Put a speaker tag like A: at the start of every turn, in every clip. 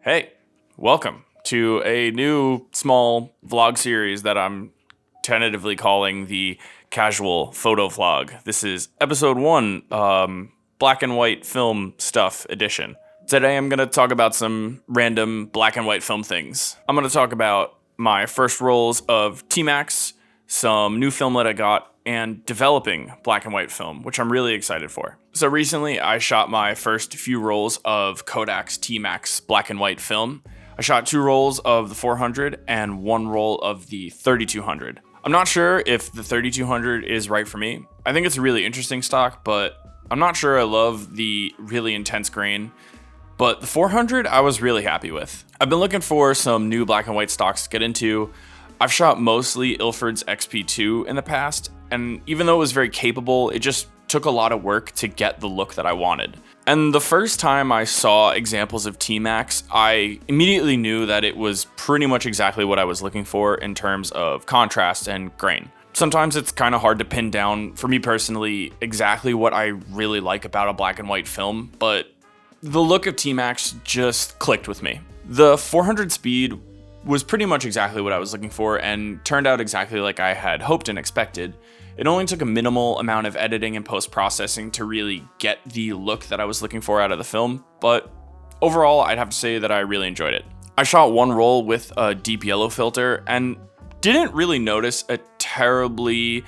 A: Hey, welcome to a new small vlog series that I'm tentatively calling the Casual Photo Vlog. This is episode 1, black and white film stuff edition. Today I'm going to talk about some random black and white film things. I'm going to talk about my first rolls of TMax, some new film that I got, and developing black and white film, which I'm really excited for. So recently I shot my first few rolls of Kodak's TMax black and white film. I shot 2 rolls of the 400 and 1 roll of the 3200. I'm not sure if the 3200 is right for me. I think it's a really interesting stock, but I'm not sure I love the really intense grain. But the 400 I was really happy with. I've been looking for some new black and white stocks to get into. I've shot mostly Ilford's XP2 in the past, and even though it was very capable, it just took a lot of work to get the look that I wanted. And the first time I saw examples of TMax, I immediately knew that it was pretty much exactly what I was looking for in terms of contrast and grain. Sometimes it's kind of hard to pin down, for me personally, exactly what I really like about a black and white film, but the look of TMax just clicked with me. The 400 speed was pretty much exactly what I was looking for and turned out exactly like I had hoped and expected. It only took a minimal amount of editing and post-processing to really get the look that I was looking for out of the film, but overall I'd have to say that I really enjoyed it. I shot 1 roll with a deep yellow filter and didn't really notice a terribly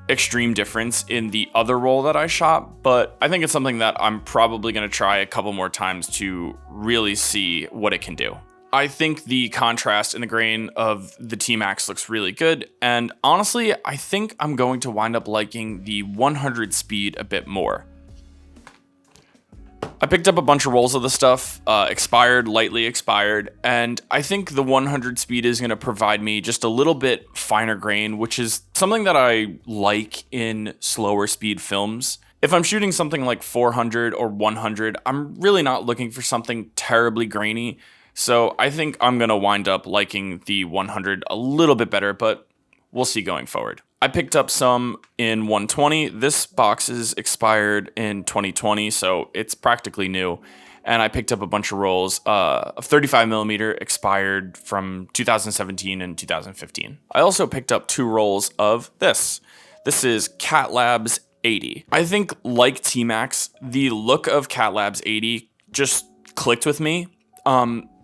A: extreme difference in the other roll that I shot, but I think it's something that I'm probably going to try a couple more times to really see what it can do. I think the contrast in the grain of the TMax looks really good, and honestly, I think I'm going to wind up liking the 100 speed a bit more. I picked up a bunch of rolls of the stuff, expired, lightly expired, and I think the 100 speed is going to provide me just a little bit finer grain, which is something that I like in slower speed films. If I'm shooting something like 400 or 100, I'm really not looking for something terribly grainy. So I think I'm going to wind up liking the 100 a little bit better, but we'll see going forward. I picked up some in 120. This box is expired in 2020, so it's practically new. And I picked up a bunch of rolls of 35mm expired from 2017 and 2015. I also picked up 2 rolls of this. This is Catlabs 80. I think, like TMax, the look of Catlabs 80 just clicked with me.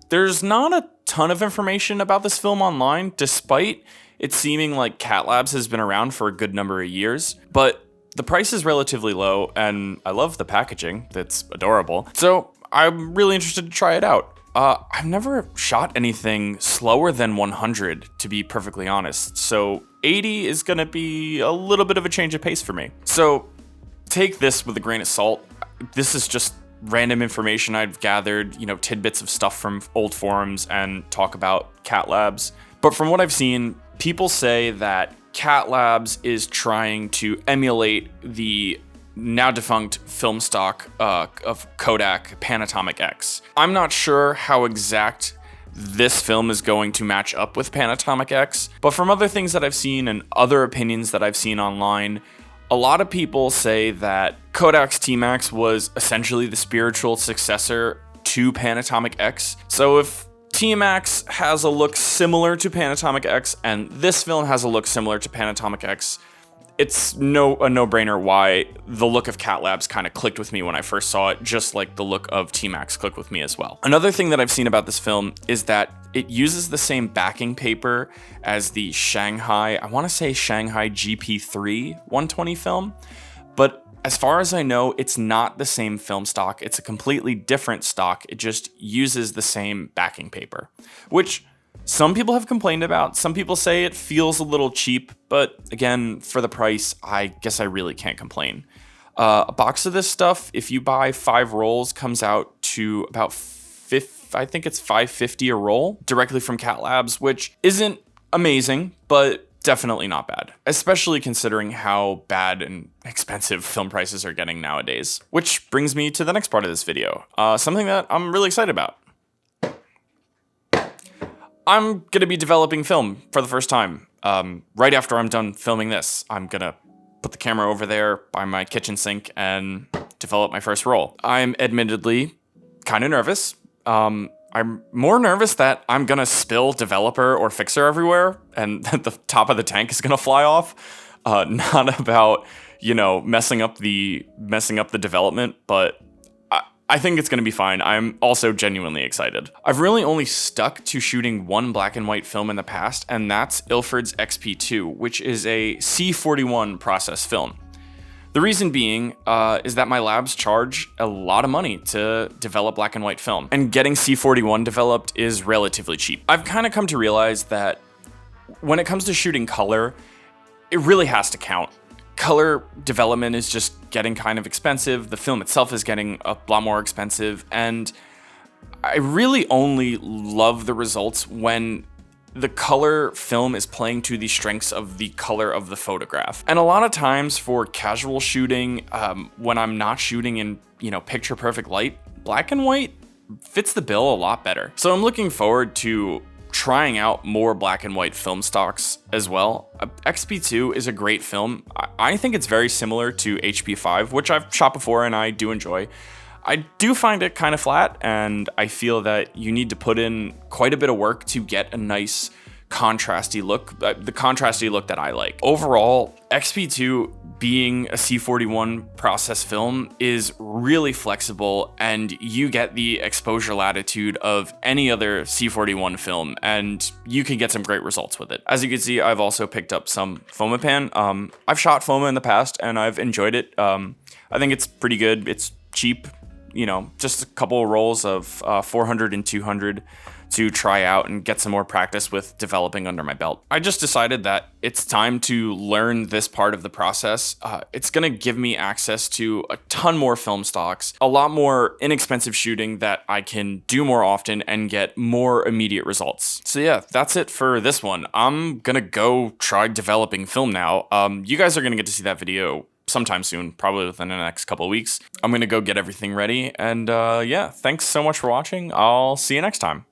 A: There's not a ton of information about this film online, despite it seeming like Catlabs has been around for a good number of years, but the price is relatively low, and I love the packaging. That's adorable. So I'm really interested to try it out. I've never shot anything slower than 100, to be perfectly honest, so 80 is gonna be a little bit of a change of pace for me. So take this with a grain of salt. This is just random information I've gathered, tidbits of stuff from old forums and talk about Catlabs. But from what I've seen, people say that Catlabs is trying to emulate the now defunct film stock of Kodak Panatomic X. I'm not sure how exact this film is going to match up with Panatomic X, but from other things that I've seen and other opinions that I've seen online, a lot of people say that Kodak's TMax was essentially the spiritual successor to Panatomic X. So if TMax has a look similar to Panatomic X and this film has a look similar to Panatomic X, it's a no-brainer why the look of Catlabs kind of clicked with me when I first saw it, just like the look of TMax clicked with me as well. Another thing that I've seen about this film is that it uses the same backing paper as the Shanghai GP3 120 film, but as far as I know, it's not the same film stock. It's a completely different stock. It just uses the same backing paper, which some people have complained about. Some people say it feels a little cheap, but again, for the price, I guess I really can't complain. A box of this stuff, if you buy 5 rolls, comes out to about I think it's $5.50 a roll directly from Catlabs, which isn't amazing, but definitely not bad, especially considering how bad and expensive film prices are getting nowadays. Which brings me to the next part of this video, something that I'm really excited about. I'm going to be developing film for the first time. Right after I'm done filming this, I'm going to put the camera over there by my kitchen sink and develop my first roll. I'm admittedly kind of nervous. I'm more nervous that I'm gonna spill developer or fixer everywhere and that the top of the tank is gonna fly off. Not about, messing up the development, but I think it's going to be fine. I'm also genuinely excited. I've really only stuck to shooting one black and white film in the past, and that's Ilford's XP2, which is a C41 process film. The reason being is that my labs charge a lot of money to develop black and white film, and getting C41 developed is relatively cheap. I've kind of come to realize that when it comes to shooting color, it really has to count. Color development is just getting kind of expensive. The film itself is getting a lot more expensive. And I really only love the results when the color film is playing to the strengths of the color of the photograph. And a lot of times for casual shooting, when I'm not shooting in, picture perfect light, black and white fits the bill a lot better. So I'm looking forward to trying out more black and white film stocks as well. XP2 is a great film. I think it's very similar to HP5, which I've shot before and I do enjoy. I do find it kind of flat, and I feel that you need to put in quite a bit of work to get a nice contrasty look, the contrasty look that I like. Overall, XP2 being a C41 process film is really flexible, and you get the exposure latitude of any other C41 film, and you can get some great results with it. As you can see, I've also picked up some Fomapan. I've shot Foma in the past and I've enjoyed it. I think it's pretty good. It's cheap, just a couple of rolls of 400 and 200 to try out and get some more practice with developing under my belt. I just decided that it's time to learn this part of the process. It's gonna give me access to a ton more film stocks, a lot more inexpensive shooting that I can do more often and get more immediate results. So yeah, that's it for this one. I'm gonna go try developing film now. You guys are gonna get to see that video sometime soon, probably within the next couple of weeks. I'm gonna go get everything ready, and yeah, thanks so much for watching. I'll see you next time.